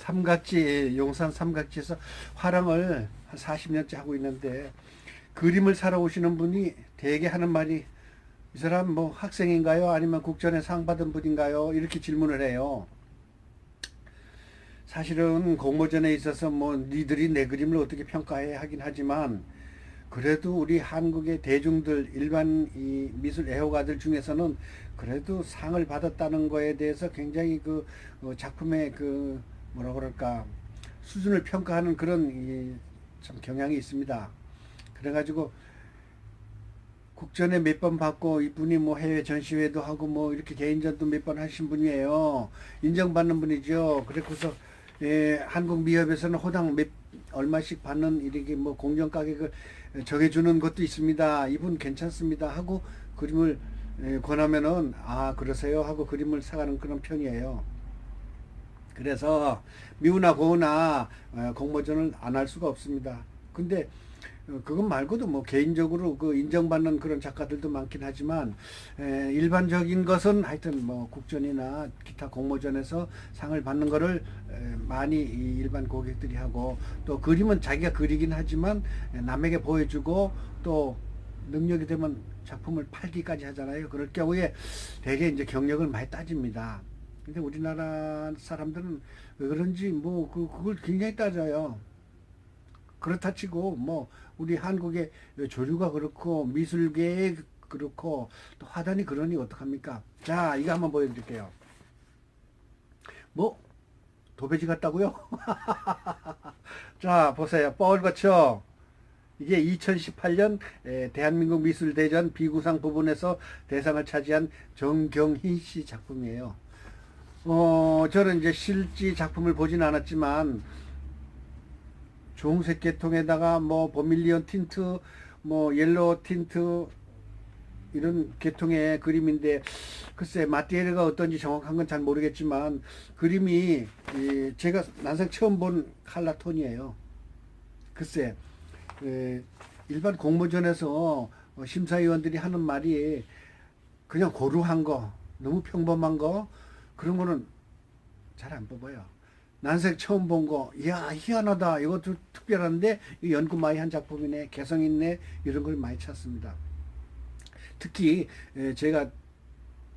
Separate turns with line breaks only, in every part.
삼각지, 용산 삼각지에서 화랑을 한 40년째 하고 있는데, 그림을 사러 오시는 분이 대개 하는 말이, 이 사람 뭐 학생인가요? 아니면 국전에 상 받은 분인가요? 이렇게 질문을 해요. 사실은 공모전에 있어서 뭐 니들이 내 그림을 어떻게 평가해 하긴 하지만, 그래도 우리 한국의 대중들, 일반 이 미술 애호가들 중에서는 그래도 상을 받았다는 거에 대해서 굉장히 그 작품의 그 뭐라 그럴까 수준을 평가하는 그런 참 경향이 있습니다. 그래가지고 국전에 몇 번 받고 이분이 뭐 해외 전시회도 하고 뭐 이렇게 개인전도 몇 번 하신 분이에요. 인정받는 분이죠. 그래서 한국 미협에서는 호당 몇 얼마씩 받는 이렇게 뭐 공정 가격을 정해주는 것도 있습니다. 이분 괜찮습니다 하고 그림을 권하면은 아 그러세요 하고 그림을 사가는 그런 편이에요. 그래서 미우나 고우나 공모전을 안 할 수가 없습니다. 근데 그것 말고도 뭐 개인적으로 그 인정받는 그런 작가들도 많긴 하지만 일반적인 것은 하여튼 뭐 국전이나 기타 공모전에서 상을 받는 거를 많이 이 일반 고객들이 하고, 또 그림은 자기가 그리긴 하지만 남에게 보여주고 또 능력이 되면 작품을 팔기까지 하잖아요. 그럴 경우에 대개 이제 경력을 많이 따집니다. 근데 우리나라 사람들은 왜 그런지 뭐 그걸 굉장히 따져요. 그렇다 치고 뭐 우리 한국의 조류가 그렇고 미술계에 그렇고 또 화단이 그러니 어떡합니까? 자, 이거 한번 보여드릴게요. 뭐 도배지 같다고요? 자, 보세요. 뻘겋죠? 이게 2018년 대한민국 미술대전 비구상 부분에서 대상을 차지한 정경희 씨 작품이에요. 저는 이제 실제 작품을 보진 않았지만 주홍색 계통에다가 뭐 버밀리언 틴트, 뭐 옐로우 틴트 이런 계통의 그림인데, 글쎄 마테리얼가 어떤지 정확한 건 잘 모르겠지만 그림이 제가 난생 처음 본 칼라 톤이에요. 글쎄 일반 공모전에서 심사위원들이 하는 말이 그냥 고루한 거, 너무 평범한 거, 그런 거는 잘 안 뽑아요. 난생 처음 본 거, 이야 희한하다, 이것도 특별한데 연구 많이 한 작품이네, 개성 있네, 이런 걸 많이 찾습니다. 특히 제가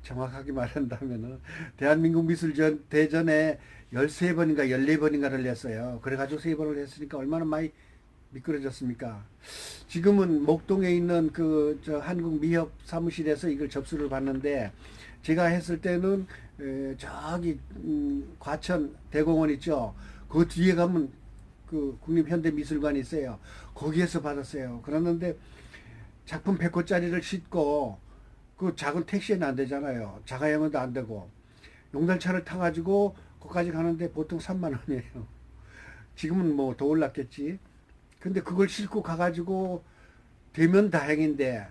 정확하게 말한다면은 대한민국 미술전 대전에 13번인가 14번인가를 냈어요. 그래가지고 3번을 했으니까 얼마나 많이 미끄러졌습니까? 지금은 목동에 있는 그 저 한국 미협 사무실에서 이걸 접수를 받는데, 제가 했을 때는 저기 과천 대공원 있죠. 그 뒤에 가면 그 국립현대미술관이 있어요. 거기에서 받았어요. 그러는데 작품 100호짜리를 싣고 그 작은 택시에는 안 되잖아요. 자가용어도 안 되고 용달차를 타가지고 거기까지 가는데 보통 3만 원이에요. 지금은 뭐 더 올랐겠지. 근데 그걸 싣고 가가지고 되면 다행인데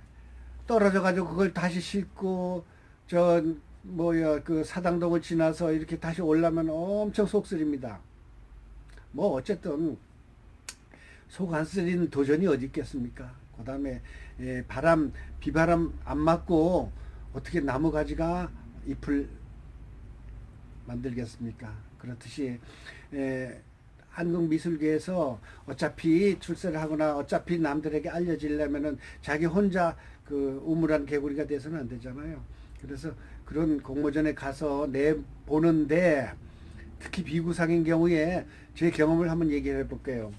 떨어져가지고 그걸 다시 싣고 저 뭐야 그 사당동을 지나서 이렇게 다시 올라면 엄청 속쓰립니다. 뭐 어쨌든 속 안 쓰리는 도전이 어디 있겠습니까? 그 다음에 비바람 안 맞고 어떻게 나무 가지가 잎을 만들겠습니까? 그렇듯이 한국 미술계에서 어차피 출세를 하거나 어차피 남들에게 알려지려면은 자기 혼자 그 우물안 개구리가 돼서는 안 되잖아요. 그래서 그런 공모전에 가서 내보는데, 특히 비구상인 경우에 제 경험을 한번 얘기해 볼게요.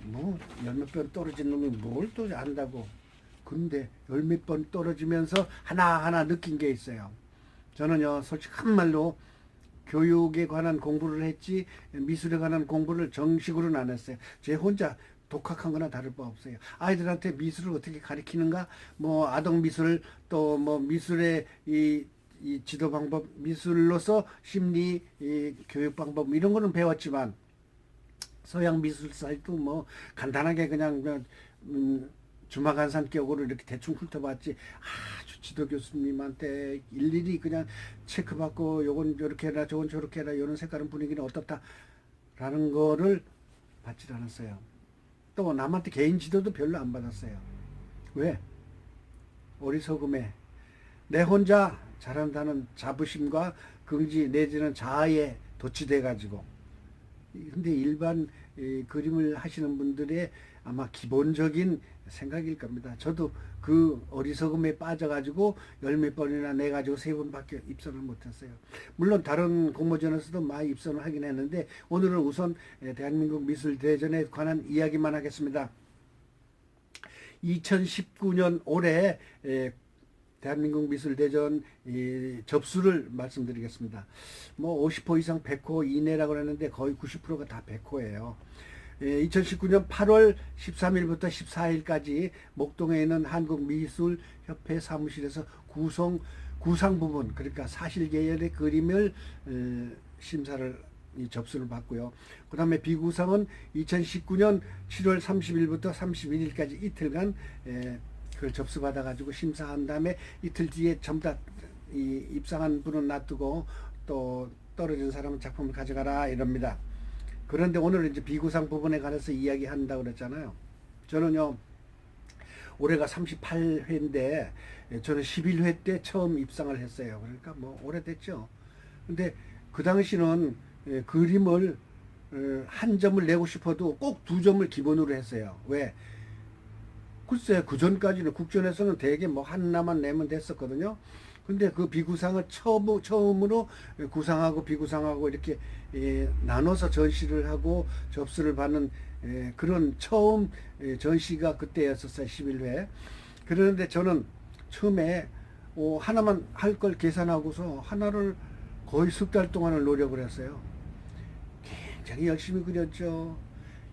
뭐 열 몇 번 떨어진 놈이 뭘 또 안다고. 근데 열 몇 번 떨어지면서 하나하나 느낀 게 있어요. 저는요 솔직한 말로 교육에 관한 공부를 했지 미술에 관한 공부를 정식으로는 안 했어요. 제 혼자 독학한 거나 다를 바 없어요. 아이들한테 미술을 어떻게 가르치는가, 뭐 아동 미술, 또 뭐 미술의 이 지도 방법, 미술로서 심리 교육 방법 이런 거는 배웠지만 서양 미술사도 뭐 간단하게 그냥 주마간산격으로 이렇게 대충 훑어봤지, 아주 지도 교수님한테 일일이 그냥 체크받고 요건 저렇게 해라 저건 저렇게 해라 이런 색깔은 분위기는 어떻다라는 거를 받질 않았어요. 또 남한테 개인 지도도 별로 안 받았어요. 왜? 어리석음에 내 혼자 잘한다는 자부심과 긍지 내지는 자아에 도취돼 가지고 근데 일반 그림을 하시는 분들의 아마 기본적인 생각일 겁니다. 저도 그 어리석음에 빠져가지고 열 몇 번이나 내가지고 세 번밖에 입선을 못했어요. 물론 다른 공모전에서도 많이 입선을 하긴 했는데 오늘은 우선 대한민국 미술대전에 관한 이야기만 하겠습니다. 2019년 올해 대한민국 미술대전 접수를 말씀드리겠습니다. 뭐 50호 이상 100호 이내라고 하는데 거의 90%가 다 100호예요. 2019년 8월 13일부터 14일까지 목동에 있는 한국미술협회 사무실에서 구상 부분, 그러니까 사실계열의 그림을 심사를 접수를 받고요. 그 다음에 비구상은 2019년 7월 30일부터 31일까지 이틀간 그걸 접수받아 가지고 심사한 다음에 이틀 뒤에 전부 다 입상한 분은 놔두고 또 떨어진 사람은 작품을 가져가라 이럽니다. 그런데 오늘은 이제 비구상 부분에 관해서 이야기한다고 그랬잖아요. 저는요, 올해가 38회인데 저는 11회 때 처음 입상을 했어요. 그러니까 뭐 오래됐죠. 근데 그 당시는 그림을 한 점을 내고 싶어도 꼭 두 점을 기본으로 했어요. 왜? 글쎄, 그 전까지는 국전에서는 대개 뭐 하나만 내면 됐었거든요. 근데 그 비구상을 처음으로 구상하고 비구상하고 이렇게 나눠서 전시를 하고 접수를 받는 그런 처음 전시가 그때였었어요. 11회. 그런데 저는 처음에 하나만 할 걸 계산하고서 하나를 거의 석 달 동안을 노력을 했어요. 굉장히 열심히 그렸죠.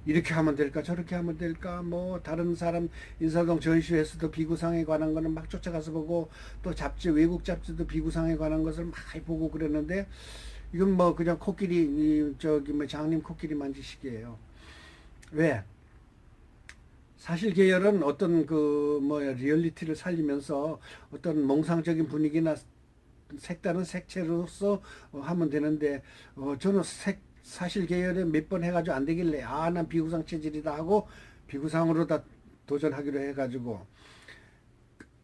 이렇게 하면 될까 저렇게 하면 될까, 뭐 다른 사람 인사동 전시회에서도 비구상에 관한 거는 막 쫓아가서 보고, 또 잡지, 외국 잡지도 비구상에 관한 것을 많이 보고 그랬는데, 이건 뭐 그냥 코끼리 뭐 장님 코끼리 만지시기예요. 왜? 사실 계열은 어떤 그 뭐 리얼리티를 살리면서 어떤 몽상적인 분위기나 색다른 색채로서 하면 되는데, 저는 사실 계열에 몇 번 해가지고 안 되길래 난 비구상 체질이다 하고 비구상으로 다 도전하기로 해가지고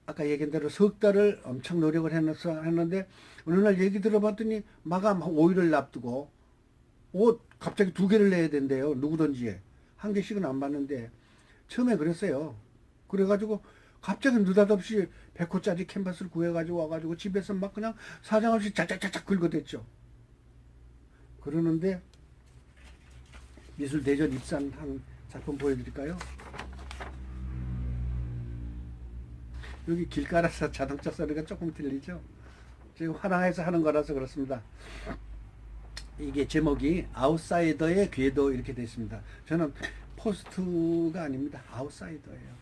아까 얘기한 대로 석 달을 엄청 노력을 했는데 어느 날 얘기 들어봤더니 마감 5일을 앞두고 갑자기 2개를 내야 된대요. 누구든지 1개씩은 안 받는데 처음에 그랬어요. 그래가지고 갑자기 느닷없이 100호짜리 캔버스를 구해가지고 와가지고 집에서 막 그냥 사정없이 짝짝짝짝 긁어댔죠. 그러는데 미술대전 입상한 작품 보여드릴까요? 여기 길가라서 자동차 소리가 조금 들리죠? 지금 화랑에서 하는 거라서 그렇습니다. 이게 제목이 아웃사이더의 궤도 이렇게 되어 있습니다. 저는 포스트가 아닙니다. 아웃사이더예요.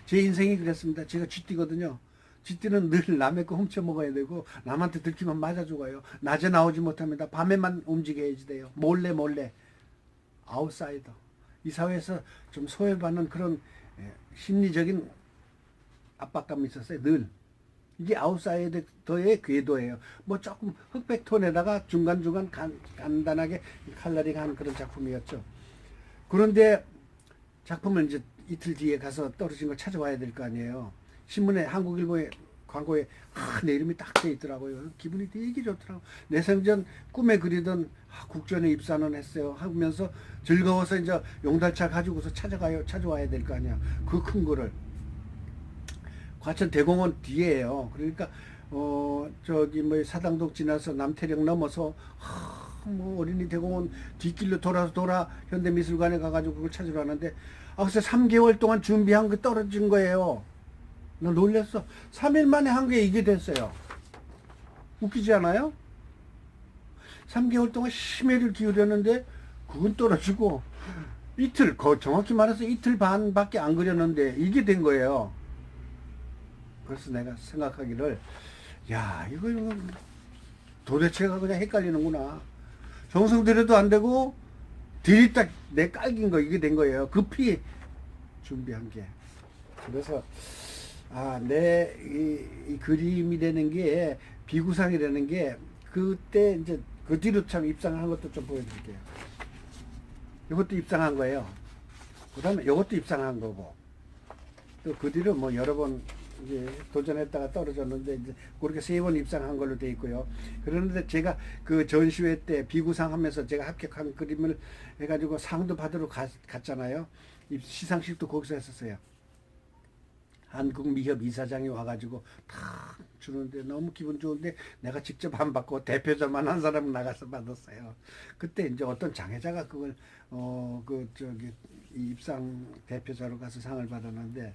제 인생이 그랬습니다. 제가 쥐띠거든요. 쥐띠는 늘 남의 거 훔쳐 먹어야 되고 남한테 들키면 맞아 죽어요. 낮에 나오지 못합니다. 밤에만 움직여야지 돼요. 몰래 아웃사이더. 이 사회에서 좀 소외받는 그런 심리적인 압박감이 있었어요. 늘. 이게 아웃사이더의 궤도예요. 뭐 조금 흑백 톤에다가 중간중간 간단하게 컬러링한 그런 작품이었죠. 그런데 작품을 이제 이틀 뒤에 가서 떨어진 걸 찾아와야 될 거 아니에요. 신문에 한국일보에 광고에 내 이름이 딱 돼 있더라고요. 기분이 되게 좋더라고요. 내 생전 꿈에 그리던 국전에 입사는 했어요 하면서 즐거워서 이제 용달차 가지고서 찾아와야 될 거 아니야. 그 큰 거를 과천 대공원 뒤에요. 그러니까 저기 뭐 사당동 지나서 남태령 넘어서 뭐 어린이 대공원 뒷길로 돌아 현대미술관에 가가지고 그걸 찾으러 왔는데 글쎄 3개월 동안 준비한 게 떨어진 거예요. 나 놀랬어. 3일 만에 한 게 이게 됐어요. 웃기지 않아요? 3개월 동안 심혈을 기울였는데 그건 떨어지고 이틀, 정확히 말해서 이틀 반밖에 안 그렸는데 이게 된 거예요. 그래서 내가 생각하기를 이거 도대체가 그냥 헷갈리는구나. 정성 들여도 안 되고 들이딱 내 깔긴 거 이게 된 거예요. 급히 준비한 게. 그래서 내 이 그림이라는 게 비구상이라는 게 그때 이제 그 뒤로 참 입상한 것도 좀 보여드릴게요. 이것도 입상한 거예요. 그 다음에 이것도 입상한 거고 또 그 뒤로 뭐 여러 번 이제 도전했다가 떨어졌는데 이제 그렇게 3번 입상한 걸로 돼 있고요. 그런데 제가 그 전시회 때 비구상 하면서 제가 합격한 그림을 해가지고 상도 받으러 갔잖아요. 시상식도 거기서 했었어요. 한국미협 이사장이 와가지고 탁 주는데 너무 기분 좋은데 내가 직접 안 받고 대표자만 한 사람 나가서 받았어요. 그때 이제 어떤 장애자가 그걸 그 저기 입상 대표자로 가서 상을 받았는데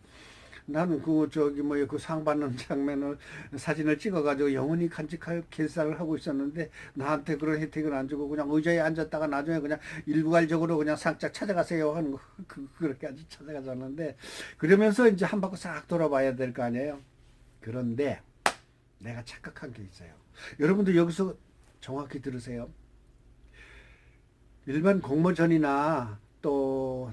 나는 그 저기 뭐야 그 상 받는 장면을 사진을 찍어가지고 영원히 간직할 계산을 하고 있었는데 나한테 그런 혜택을 안 주고 그냥 의자에 앉았다가 나중에 그냥 일괄적으로 그냥 상짝 찾아가세요 하는 거 그렇게 아주 찾아가졌는데 그러면서 이제 한 바퀴 싹 돌아봐야 될 거 아니에요. 그런데 내가 착각한 게 있어요. 여러분들 여기서 정확히 들으세요. 일반 공모전이나 또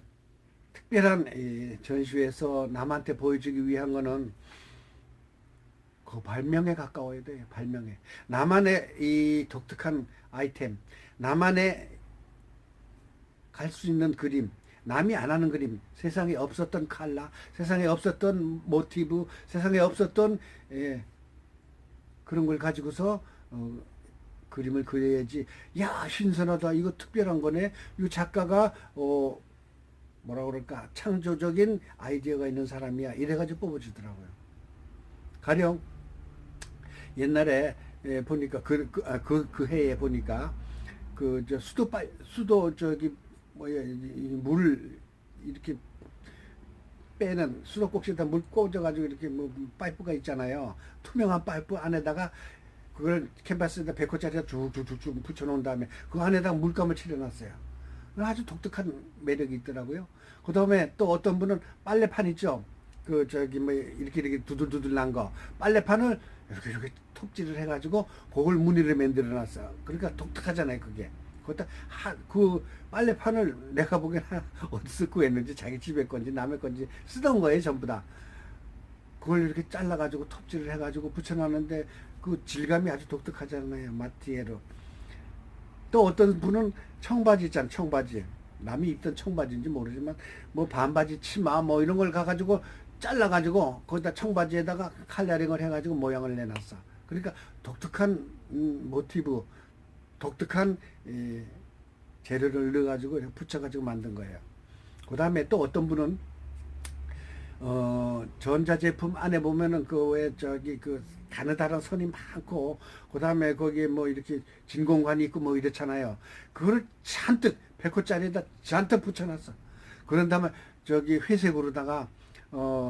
특별한 전시회에서 남한테 보여주기 위한 거는 그 발명에 가까워야 돼요. 발명에. 나만의 이 독특한 아이템, 나만의 갈 수 있는 그림, 남이 안 하는 그림, 세상에 없었던 컬러, 세상에 없었던 모티브, 세상에 없었던 그런 걸 가지고서 그림을 그려야지. 야, 신선하다. 이거 특별한 거네. 이 작가가 뭐라 그럴까 창조적인 아이디어가 있는 사람이야 이래가지고 뽑아주더라고요. 가령 옛날에 보니까 그 해에 보니까 그 저 수도 저기 뭐야 물 이렇게 빼는 수도꼭지에다 물 꽂아가지고 이렇게 뭐 파이프가 있잖아요. 투명한 파이프 안에다가 그걸 캔버스에다 100호짜리가 쭉쭉쭉 붙여놓은 다음에 그 안에다가 물감을 칠해놨어요. 아주 독특한 매력이 있더라고요. 그 다음에 또 어떤 분은 빨래판 있죠. 그 저기 뭐 이렇게 두들두들 난 거. 빨래판을 이렇게 톱질을 해가지고 그걸 무늬를 만들어 놨어요. 그러니까 독특하잖아요, 그게. 그것도 그 빨래판을 내가 보기에는 어디서 구했는지 자기 집에 건지 남의 건지 쓰던 거예요, 전부 다. 그걸 이렇게 잘라가지고 톱질을 해가지고 붙여놨는데 그 질감이 아주 독특하잖아요, 마티에로. 또 어떤 분은 청바지 있잖아, 청바지. 남이 입던 청바지인지 모르지만 뭐 반바지 치마 뭐 이런 걸 가가지고 잘라가지고 거기다 청바지에다가 칼라링을 해가지고 모양을 내놨어. 그러니까 독특한 모티브, 독특한 재료를 넣어가지고 붙여가지고 만든 거예요. 그 다음에 또 어떤 분은 전자제품 안에 보면은 그 왜 저기 그 가느다란 선이 많고 그 다음에 거기에 뭐 이렇게 진공관이 있고 뭐 이렇잖아요. 그거를 잔뜩 100호짜리에다 잔뜩 붙여놨어. 그런 다음에 저기 회색으로다가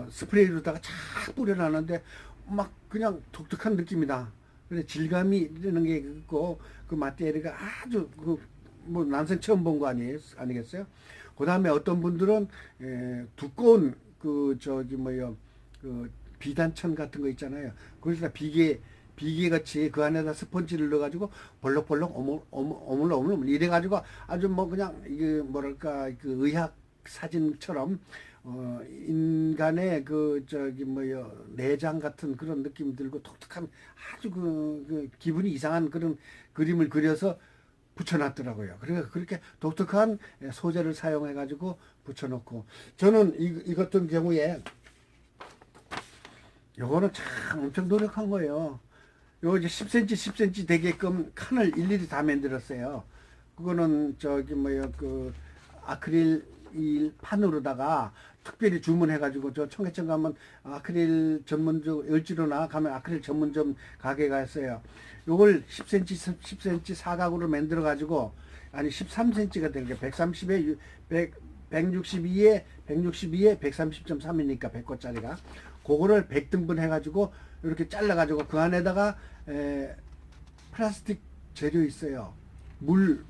스프레이로다가 쫙 뿌려놨는데 막 그냥 독특한 느낌이다. 근데 질감이 되는 게 있고 그 마테리가 아주 그 뭐 난생 처음 본 거 아니겠어요? 그 다음에 어떤 분들은 두꺼운 그 저기 뭐요 그 비단천 같은 거 있잖아요. 그래서 비계 같이 그 안에다 스펀지를 넣어가지고 벌럭벌럭 오물오물 이래가지고 아주 뭐 그냥 이게 뭐랄까 그 의학 사진처럼 인간의 그 저기 뭐요 내장 같은 그런 느낌 들고 독특한 아주 그 기분이 이상한 그런 그림을 그려서 붙여놨더라고요. 그러니까 그렇게 독특한 소재를 사용해가지고 붙여놓고 저는 이 같은 경우에 요거는 참 엄청 노력한 거예요. 요 이제 10cm 10cm 되게끔 칸을 일일이 다 만들었어요. 그거는 저기 뭐야 그 아크릴 이 판으로다가 특별히 주문해가지고 저 청계천 가면 아크릴 전문점 을지로나 가면 아크릴 전문점 가게가 있어요. 요걸 10cm 10cm 사각으로 만들어 가지고 아니 13cm가 되는 게 130에 162에 130.3이니까 100호짜리가 그거를 100등분 해가지고 이렇게 잘라가지고 그 안에다가 플라스틱 재료 있어요. 물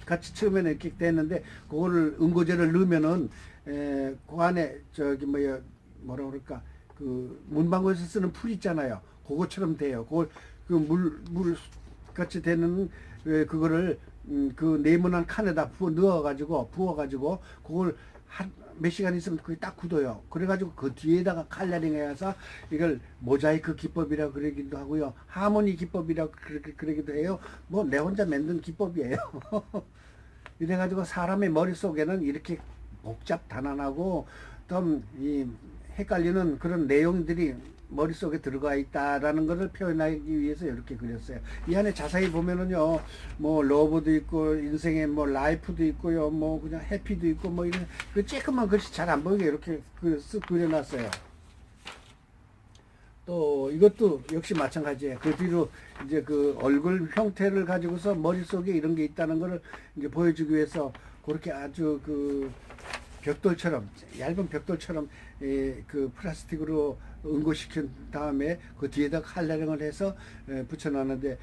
같이 처음에는 이렇게 됐는데 그거를 응고제를 넣으면은 그 안에 저기 뭐라 그럴까 그 문방구에서 쓰는 풀 있잖아요. 그거처럼 돼요. 그걸 그 물 같이 되는 그거를 그 네모난 칸에다 부어가지고 그걸 몇 시간 있으면 그게 딱 굳어요. 그래가지고 그 뒤에다가 칼라링 해서 이걸 모자이크 기법이라고 그러기도 하고요. 하모니 기법이라고 그러기도 해요. 뭐 내 혼자 만든 기법이에요. 이래가지고 사람의 머릿속에는 이렇게 복잡 단안하고 좀 이 헷갈리는 그런 내용들이 머릿속에 들어가 있다라는 것을 표현하기 위해서 이렇게 그렸어요. 이 안에 자세히 보면은요, 뭐 러브도 있고 인생의 뭐 라이프도 있고요, 뭐 그냥 해피도 있고 뭐 이런 그 쬐끔만 글씨 잘 안 보이게 이렇게 쓱 그려놨어요. 또 이것도 역시 마찬가지예요. 그 뒤로 이제 그 얼굴 형태를 가지고서 머릿속에 이런 게 있다는 것을 이제 보여주기 위해서 그렇게 아주 그 벽돌처럼 얇은 벽돌처럼 그 플라스틱으로 응고시킨 다음에 그 뒤에다 칼라링을 해서 붙여놨는데,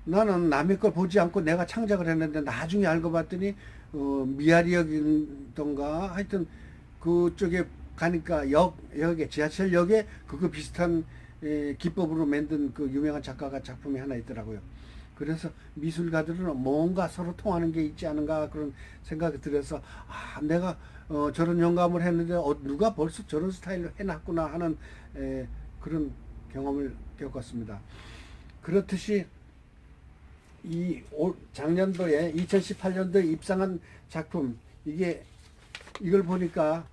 나는 남의 걸 보지 않고 내가 창작을 했는데 나중에 알고 봤더니 미아리역이던가 하여튼 그쪽에 가니까 역에 지하철역에 그거 비슷한 기법으로 만든 그 유명한 작가가 작품이 하나 있더라고요. 그래서 미술가들은 뭔가 서로 통하는 게 있지 않은가 그런 생각이 들어서, 아 내가 저런 영감을 했는데 누가 벌써 저런 스타일로 해놨구나 하는 그런 경험을 겪었습니다. 그렇듯이 작년도에 2018년도에 입상한 작품, 이걸 보니까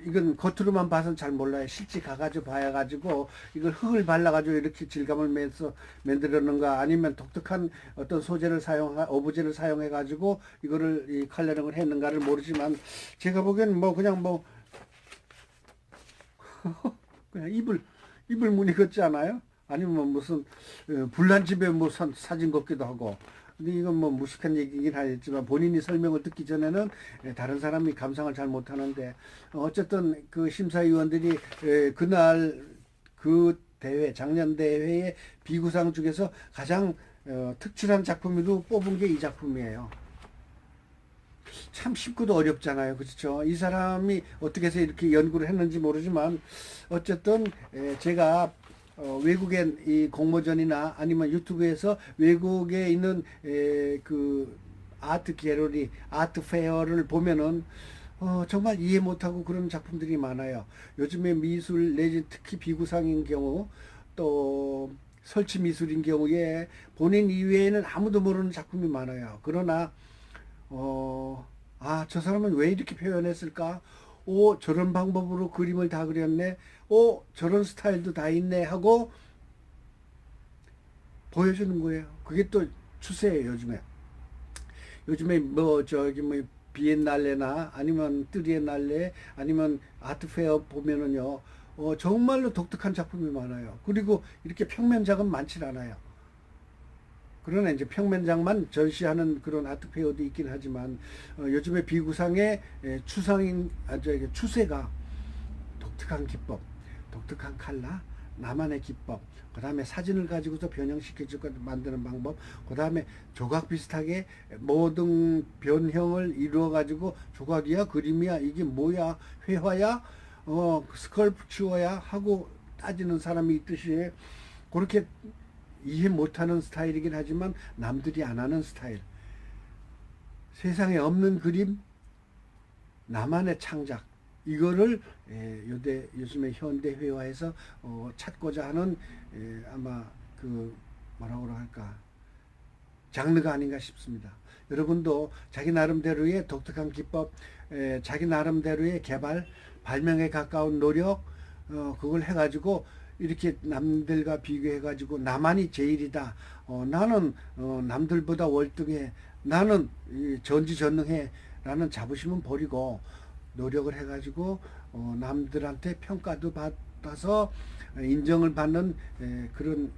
이건 겉으로만 봐서는 잘 몰라요. 실제 가가지고 봐야가지고 이걸 흙을 발라가지고 이렇게 질감을 만들었는가, 아니면 독특한 어떤 소재를 오브제를 사용해가지고 이거를 이 컬러링을 했는가를 모르지만, 제가 보기엔 뭐 그냥 뭐 그냥 이불 무늬 같지 않아요? 아니면 뭐 무슨 불난 집에 뭐 사진 같기도 하고. 근데 이건 뭐 무식한 얘기긴 하겠지만 본인이 설명을 듣기 전에는 다른 사람이 감상을 잘 못하는데, 어쨌든 그 심사위원들이 그날 그 대회, 작년 대회의 비구상 중에서 가장 특출한 작품으로 뽑은 게 이 작품이에요. 참 쉽고도 어렵잖아요. 그렇죠? 이 사람이 어떻게 해서 이렇게 연구를 했는지 모르지만, 어쨌든 제가 외국의 이 공모전이나 아니면 유튜브에서 외국에 있는 그 아트 갤러리, 아트 페어를 보면은 정말 이해 못하고 그런 작품들이 많아요. 요즘에 미술 내지 특히 비구상인 경우, 또 설치 미술인 경우에 본인 이외에는 아무도 모르는 작품이 많아요. 그러나 저 사람은 왜 이렇게 표현했을까? 저런 방법으로 그림을 다 그렸네. 저런 스타일도 다 있네 하고 보여주는 거예요. 그게 또 추세예요, 요즘에. 요즘에 뭐 저기 뭐 비엔날레나 아니면 트리엔날레 아니면 아트페어 보면은요, 정말로 독특한 작품이 많아요. 그리고 이렇게 평면작은 많지 않아요. 그러나 이제 평면장만 전시하는 그런 아트페어도 있긴 하지만, 요즘에 비구상의 추세가 독특한 기법, 독특한 컬러, 나만의 기법, 그 다음에 사진을 가지고서 변형시켜주고 만드는 방법, 그 다음에 조각 비슷하게 모든 변형을 이루어 가지고 조각이야 그림이야 이게 뭐야 회화야 스컬프처야 하고 따지는 사람이 있듯이, 그렇게 이해 못하는 스타일이긴 하지만 남들이 안 하는 스타일, 세상에 없는 그림, 나만의 창작, 이거를 요즘에 현대 회화에서 찾고자 하는 아마 그 뭐라고 할까, 장르가 아닌가 싶습니다. 여러분도 자기 나름대로의 독특한 기법, 자기 나름대로의 개발, 발명에 가까운 노력, 그걸 해가지고 이렇게 남들과 비교해가지고 나만이 제일이다. 나는 남들보다 월등해. 나는 전지전능해. 라는 자부심은 버리고 노력을 해가지고 남들한테 평가도 받아서 인정을 받는 그런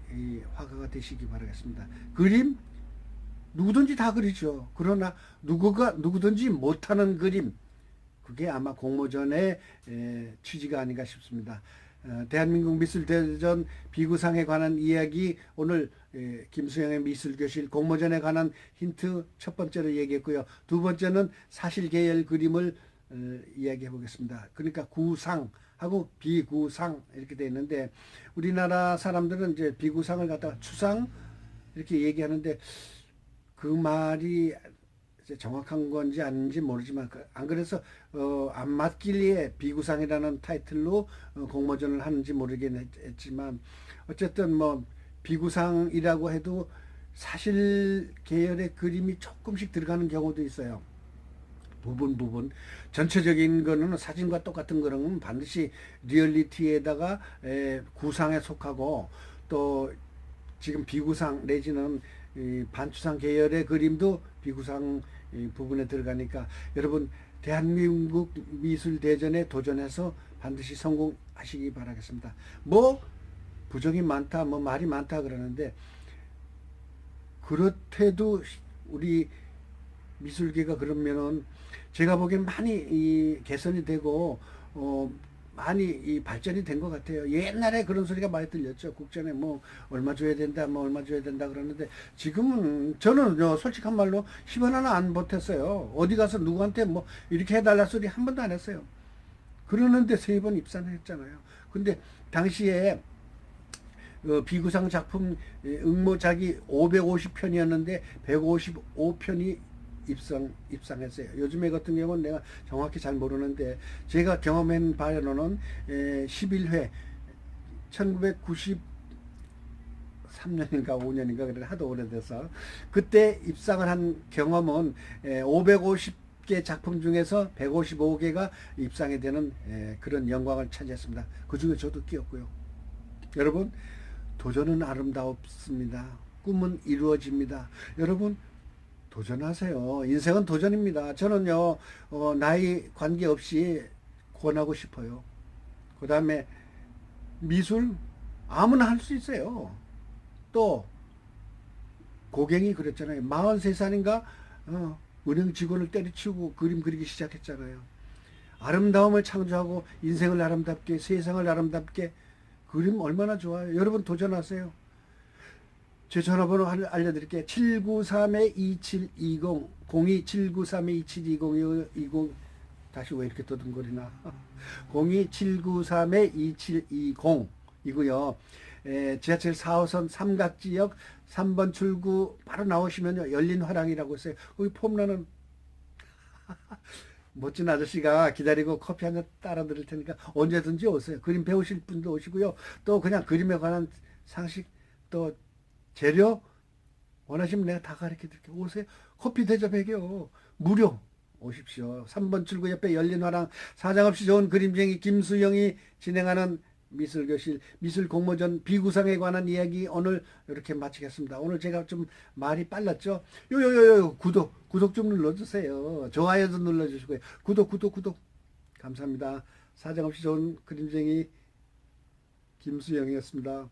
화가가 되시기 바라겠습니다. 그림 누구든지 다 그리죠. 그러나 누구든지 못하는 그림, 그게 아마 공모전의 취지가 아닌가 싶습니다. 대한민국 미술대전 비구상에 관한 이야기, 오늘 김수영의 미술교실 공모전에 관한 힌트 첫 번째로 얘기했고요. 두 번째는 사실계열 그림을 이야기해 보겠습니다. 그러니까 구상하고 비구상 이렇게 되어 있는데, 우리나라 사람들은 이제 비구상을 갖다가 추상 이렇게 얘기하는데, 그 말이 정확한 건지 아닌지 모르지만, 안 그래서 안 맞길래 비구상이라는 타이틀로 공모전을 하는지 모르겠지만, 어쨌든 뭐 비구상이라고 해도 사실 계열의 그림이 조금씩 들어가는 경우도 있어요. 부분 전체적인 거는 사진과 똑같은 거는 반드시 리얼리티에다가 구상에 속하고, 또 지금 비구상 내지는 이 반추상 계열의 그림도 비구상 이 부분에 들어가니까 여러분 대한민국 미술대전에 도전해서 반드시 성공하시기 바라겠습니다. 뭐 부정이 많다, 뭐 말이 많다 그러는데, 그렇대도 우리 미술계가 그러면은 제가 보기엔 많이 이 개선이 되고 많이 이 발전이 된 것 같아요. 옛날에 그런 소리가 많이 들렸죠. 국전에 뭐 얼마 줘야 된다, 뭐 얼마 줘야 된다 그러는데, 지금은 저는 솔직한 말로 10원 하나 안 보탰어요. 어디 가서 누구한테 뭐 이렇게 해달라 소리 한 번도 안 했어요. 그러는데 3번 입상을 했잖아요. 근데 당시에 비구상 작품 응모작이 550편이었는데 155편이 입상했어요. 요즘에 같은 경우는 내가 정확히 잘 모르는데, 제가 경험한 바로는 11회 1993년인가 5년인가 그래, 하도 오래돼서 그때 입상을 한 경험은 550개 작품 중에서 155개가 입상이 되는 그런 영광을 차지했습니다. 그 중에 저도 끼었고요. 여러분, 도전은 아름다웠습니다. 꿈은 이루어집니다. 여러분, 도전하세요. 인생은 도전입니다. 저는요, 나이 관계없이 권하고 싶어요. 그 다음에 미술 아무나 할 수 있어요. 또 고갱이 그랬잖아요. 43살인가 은행 직원을 때려치우고 그림 그리기 시작했잖아요. 아름다움을 창조하고 인생을 아름답게, 세상을 아름답게, 그림 얼마나 좋아요. 여러분 도전하세요. 제 전화번호 알려드릴게요. 793-2720 02-793-2720 다시 왜 이렇게 떠든거리나 02-793-2720 이고요. 지하철 4호선 삼각지역 3번 출구 바로 나오시면요, 열린 화랑이라고 있어요. 거기 폼나는 멋진 아저씨가 기다리고 커피 한 잔 따라 드릴 테니까 언제든지 오세요. 그림 배우실 분도 오시고요. 또 그냥 그림에 관한 상식, 또 재료 원하시면 내가 다 가르쳐 드릴게요. 오세요. 커피 대접해요. 무료. 오십시오. 3번 출구 옆에 열린 화랑, 사장없이 좋은 그림쟁이 김수영이 진행하는 미술교실, 미술공모전 비구상에 관한 이야기 오늘 이렇게 마치겠습니다. 오늘 제가 좀 말이 빨랐죠? 구독 좀 눌러주세요. 좋아요도 눌러주시고요. 구독. 감사합니다. 사정없이 좋은 그림쟁이 김수영이었습니다.